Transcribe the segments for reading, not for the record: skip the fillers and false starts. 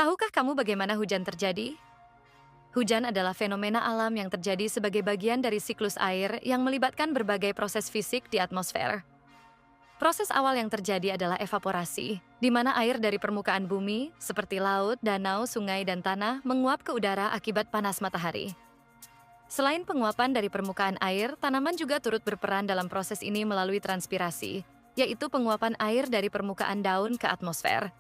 Tahukah kamu bagaimana hujan terjadi? Hujan adalah fenomena alam yang terjadi sebagai bagian dari siklus air yang melibatkan berbagai proses fisik di atmosfer. Proses awal yang terjadi adalah evaporasi, di mana air dari permukaan bumi, seperti laut, danau, sungai, dan tanah, menguap ke udara akibat panas matahari. Selain penguapan dari permukaan air, tanaman juga turut berperan dalam proses ini melalui transpirasi, yaitu penguapan air dari permukaan daun ke atmosfer.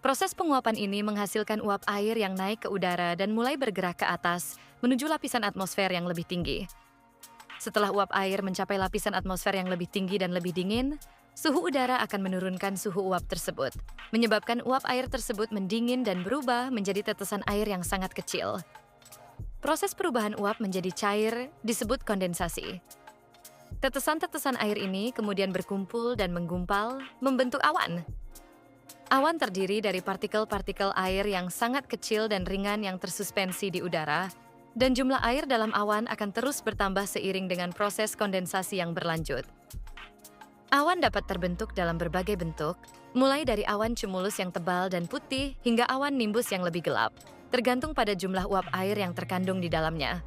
Proses penguapan ini menghasilkan uap air yang naik ke udara dan mulai bergerak ke atas, menuju lapisan atmosfer yang lebih tinggi. Setelah uap air mencapai lapisan atmosfer yang lebih tinggi dan lebih dingin, suhu udara akan menurunkan suhu uap tersebut, menyebabkan uap air tersebut mendingin dan berubah menjadi tetesan air yang sangat kecil. Proses perubahan uap menjadi cair disebut kondensasi. Tetesan-tetesan air ini kemudian berkumpul dan menggumpal, membentuk awan. Awan terdiri dari partikel-partikel air yang sangat kecil dan ringan yang tersuspensi di udara, dan jumlah air dalam awan akan terus bertambah seiring dengan proses kondensasi yang berlanjut. Awan dapat terbentuk dalam berbagai bentuk, mulai dari awan cumulus yang tebal dan putih hingga awan nimbus yang lebih gelap, tergantung pada jumlah uap air yang terkandung di dalamnya.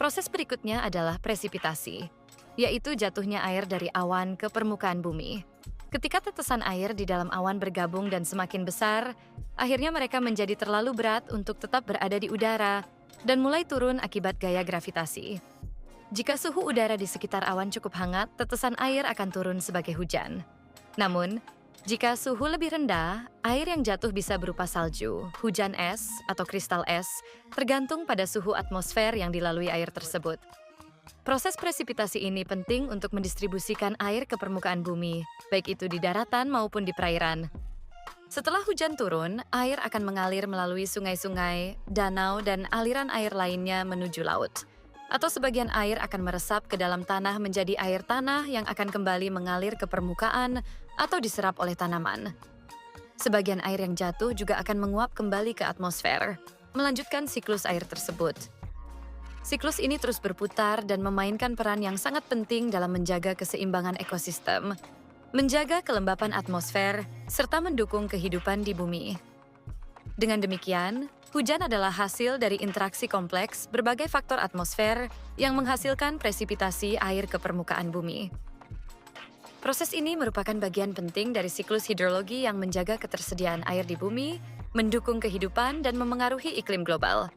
Proses berikutnya adalah presipitasi, yaitu jatuhnya air dari awan ke permukaan bumi. Ketika tetesan air di dalam awan bergabung dan semakin besar, akhirnya mereka menjadi terlalu berat untuk tetap berada di udara dan mulai turun akibat gaya gravitasi. Jika suhu udara di sekitar awan cukup hangat, tetesan air akan turun sebagai hujan. Namun, jika suhu lebih rendah, air yang jatuh bisa berupa salju, hujan es, atau kristal es, tergantung pada suhu atmosfer yang dilalui air tersebut. Proses presipitasi ini penting untuk mendistribusikan air ke permukaan bumi, baik itu di daratan maupun di perairan. Setelah hujan turun, air akan mengalir melalui sungai-sungai, danau, dan aliran air lainnya menuju laut. Atau sebagian air akan meresap ke dalam tanah menjadi air tanah yang akan kembali mengalir ke permukaan atau diserap oleh tanaman. Sebagian air yang jatuh juga akan menguap kembali ke atmosfer, melanjutkan siklus air tersebut. Siklus ini terus berputar dan memainkan peran yang sangat penting dalam menjaga keseimbangan ekosistem, menjaga kelembapan atmosfer, serta mendukung kehidupan di bumi. Dengan demikian, hujan adalah hasil dari interaksi kompleks berbagai faktor atmosfer yang menghasilkan presipitasi air ke permukaan bumi. Proses ini merupakan bagian penting dari siklus hidrologi yang menjaga ketersediaan air di bumi, mendukung kehidupan, dan memengaruhi iklim global.